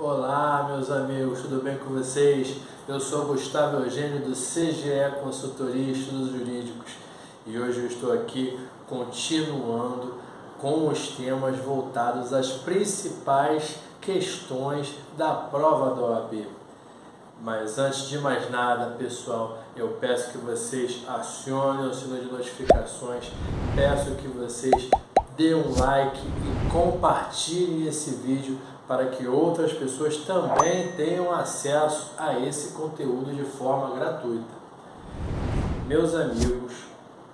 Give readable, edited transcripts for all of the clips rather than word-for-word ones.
Olá, meus amigos, tudo bem com vocês? Eu sou Gustavo Eugênio do CGE Consultoria e Estudos Jurídicos e hoje eu estou aqui continuando com os temas voltados às principais questões da prova da OAB. Mas antes de mais nada, pessoal, eu peço que vocês acionem o sino de notificações, peço que vocês dêem um like e compartilhem esse vídeo para que outras pessoas também tenham acesso a esse conteúdo de forma gratuita. Meus amigos,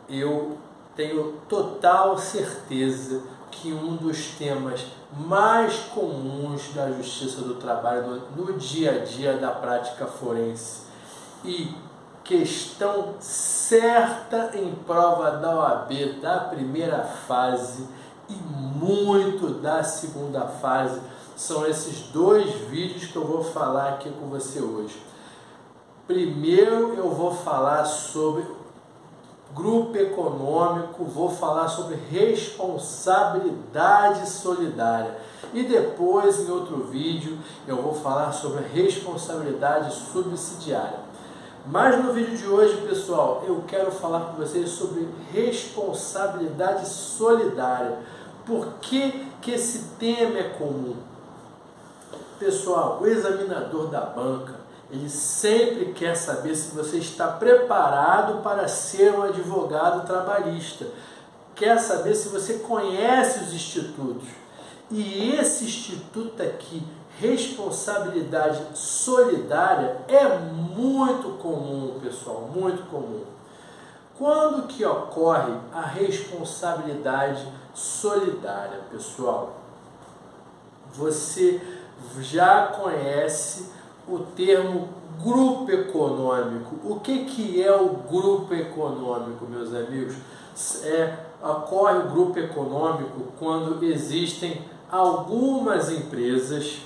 eu tenho total certeza que um dos temas mais comuns da Justiça do Trabalho no dia a dia da prática forense e questão certa em prova da OAB da primeira fase e muito da segunda fase são esses dois vídeos que eu vou falar aqui com você hoje. Primeiro eu vou falar sobre grupo econômico, vou falar sobre responsabilidade solidária e depois em outro vídeo eu vou falar sobre responsabilidade subsidiária. Mas no vídeo de hoje, pessoal, eu quero falar com vocês sobre responsabilidade solidária. Por que esse tema é comum? Pessoal, o examinador da banca, ele sempre quer saber se você está preparado para ser um advogado trabalhista. Quer saber se você conhece os institutos. E esse instituto aqui, responsabilidade solidária, é muito comum, pessoal, muito comum. Quando que ocorre a responsabilidade solidária, pessoal? Você já conhece o termo grupo econômico. O que é o grupo econômico, meus amigos? Ocorre o grupo econômico quando existem algumas empresas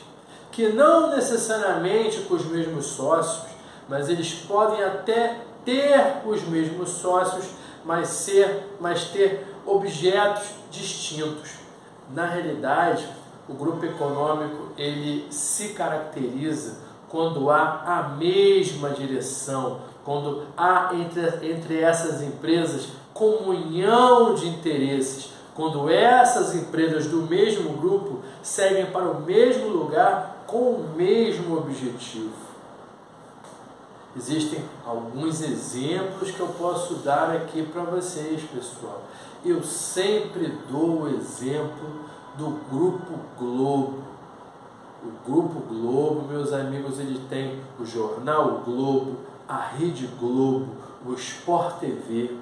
que não necessariamente com os mesmos sócios, mas eles podem até ter os mesmos sócios, mas ter objetos distintos. Na realidade, o grupo econômico ele se caracteriza quando há a mesma direção, quando há entre essas empresas comunhão de interesses, quando essas empresas do mesmo grupo seguem para o mesmo lugar com o mesmo objetivo. Existem alguns exemplos que eu posso dar aqui para vocês, pessoal. Eu sempre dou o exemplo do Grupo Globo. O Grupo Globo, meus amigos, ele tem o Jornal o Globo, a Rede Globo, o Sport TV.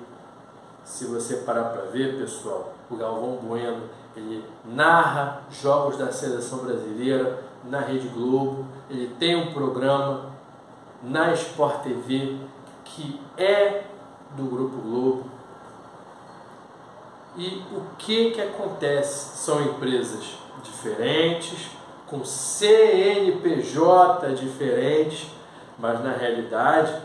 Se você parar para ver, pessoal, o Galvão Bueno, ele narra jogos da seleção brasileira na Rede Globo. Ele tem um programa na Sport TV que é do Grupo Globo. E o que acontece? São empresas diferentes, com CNPJ diferentes, mas na realidade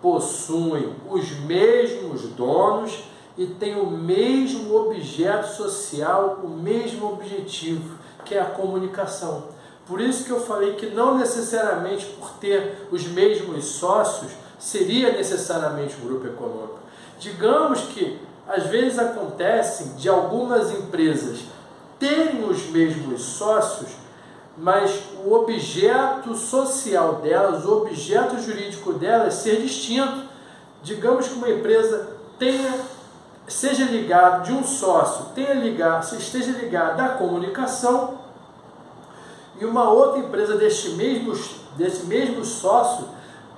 possuem os mesmos donos e têm o mesmo objeto social, o mesmo objetivo, que é a comunicação. Por isso que eu falei que não necessariamente por ter os mesmos sócios seria necessariamente um grupo econômico. Digamos que às vezes acontece de algumas empresas terem os mesmos sócios, mas o objeto social delas, o objeto jurídico delas ser distinto. Digamos que uma empresa seja ligada de um sócio, esteja ligada à comunicação, e uma outra empresa desse mesmo sócio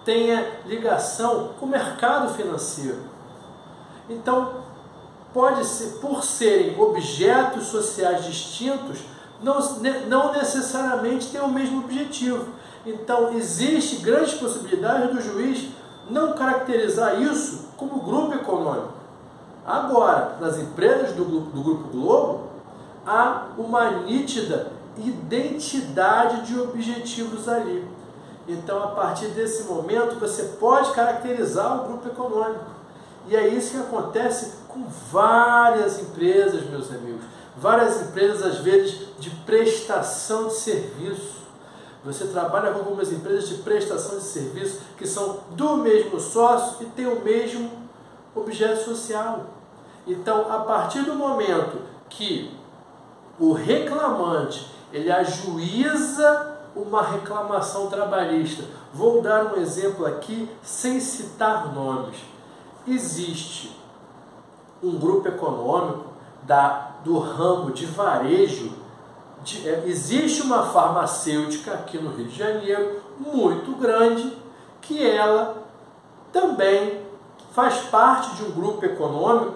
tenha ligação com o mercado financeiro. Então, pode ser, por serem objetos sociais distintos, não necessariamente tem o mesmo objetivo. Então, existe grande possibilidade do juiz não caracterizar isso como grupo econômico. Agora, nas empresas do Grupo Globo, há uma nítida identidade de objetivos ali. Então, a partir desse momento, você pode caracterizar o grupo econômico. E é isso que acontece com várias empresas, meus amigos. Várias empresas, às vezes, de prestação de serviço. Você trabalha com algumas empresas de prestação de serviço que são do mesmo sócio e têm o mesmo objeto social. Então, a partir do momento que o reclamante ele ajuiza uma reclamação trabalhista, vou dar um exemplo aqui sem citar nomes. Existe um grupo econômico do ramo de varejo, existe uma farmacêutica aqui no Rio de Janeiro, muito grande, que ela também faz parte de um grupo econômico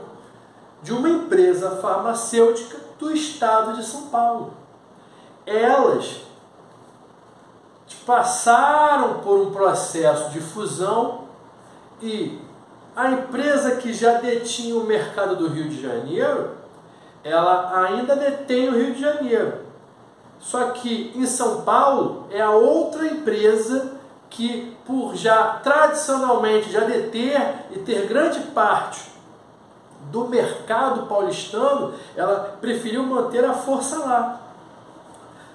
de uma empresa farmacêutica do estado de São Paulo. Elas passaram por um processo de fusão e a empresa que já detinha o mercado do Rio de Janeiro, ela ainda detém o Rio de Janeiro. Só que em São Paulo é a outra empresa que, por já tradicionalmente já deter e ter grande parte do mercado paulistano, ela preferiu manter a força lá.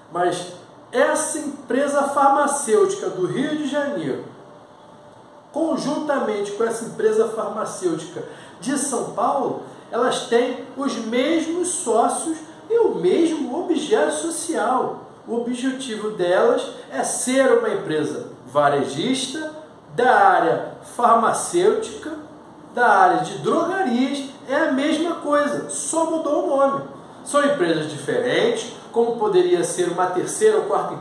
Mas essa empresa farmacêutica do Rio de Janeiro, conjuntamente com essa empresa farmacêutica de São Paulo, elas têm os mesmos sócios e o mesmo objeto social. O objetivo delas é ser uma empresa varejista da área farmacêutica, da área de drogarias, é a mesma coisa, só mudou o nome. São empresas diferentes, como poderia ser uma terceira ou quarta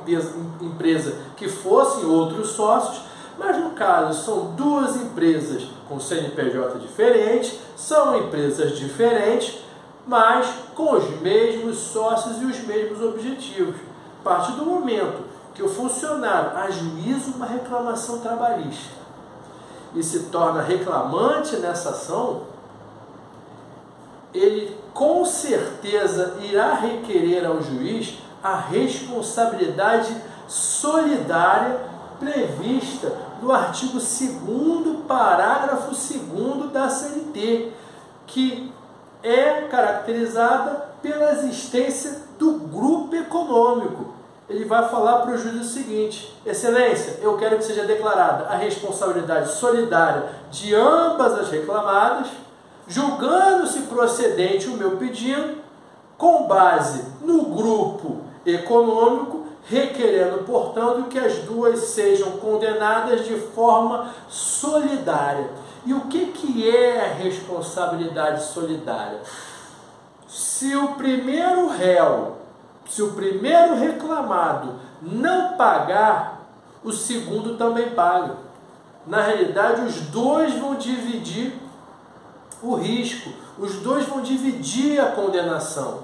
empresa que fossem outros sócios, mas no caso são duas empresas com CNPJ diferentes, são empresas diferentes, mas com os mesmos sócios e os mesmos objetivos. A partir do momento que o funcionário ajuiza uma reclamação trabalhista e se torna reclamante nessa ação, ele com certeza irá requerer ao juiz a responsabilidade solidária prevista no artigo 2º, parágrafo 2º da CLT, que é caracterizada pela existência do grupo econômico. Ele vai falar para o juiz o seguinte: Excelência, eu quero que seja declarada a responsabilidade solidária de ambas as reclamadas, julgando-se procedente o meu pedido, com base no grupo econômico, requerendo, portanto, que as duas sejam condenadas de forma solidária. E o que é a responsabilidade solidária? Se o primeiro réu, se o primeiro reclamado não pagar, o segundo também paga. Na realidade, os dois vão dividir o risco, os dois vão dividir a condenação.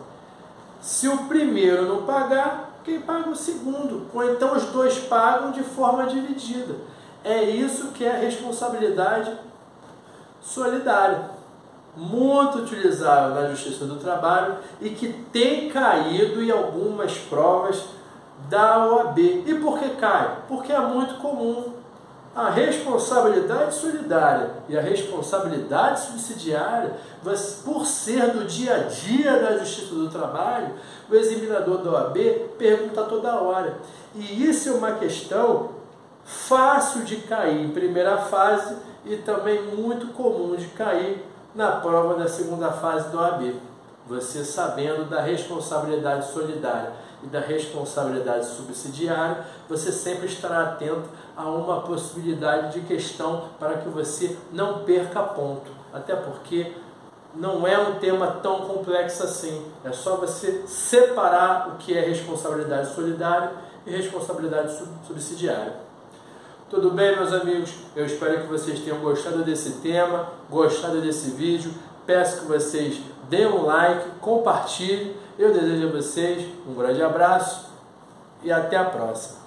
Se o primeiro não pagar, quem paga o segundo? Ou então os dois pagam de forma dividida. É isso que é a responsabilidade solidária, muito utilizada na Justiça do Trabalho e que tem caído em algumas provas da OAB. E por que cai? Porque é muito comum. A responsabilidade solidária e a responsabilidade subsidiária, por ser do dia a dia da Justiça do Trabalho, o examinador da OAB pergunta toda hora. E isso é uma questão fácil de cair em primeira fase e também muito comum de cair na prova da segunda fase da OAB. Você sabendo da responsabilidade solidária e da responsabilidade subsidiária, você sempre estará atento a uma possibilidade de questão para que você não perca ponto. Até porque não é um tema tão complexo assim. É só você separar o que é responsabilidade solidária e responsabilidade subsidiária. Tudo bem, meus amigos? Eu espero que vocês tenham gostado desse tema, gostado desse vídeo. Peço que vocês deem um like, compartilhem. Eu desejo a vocês um grande abraço e até a próxima.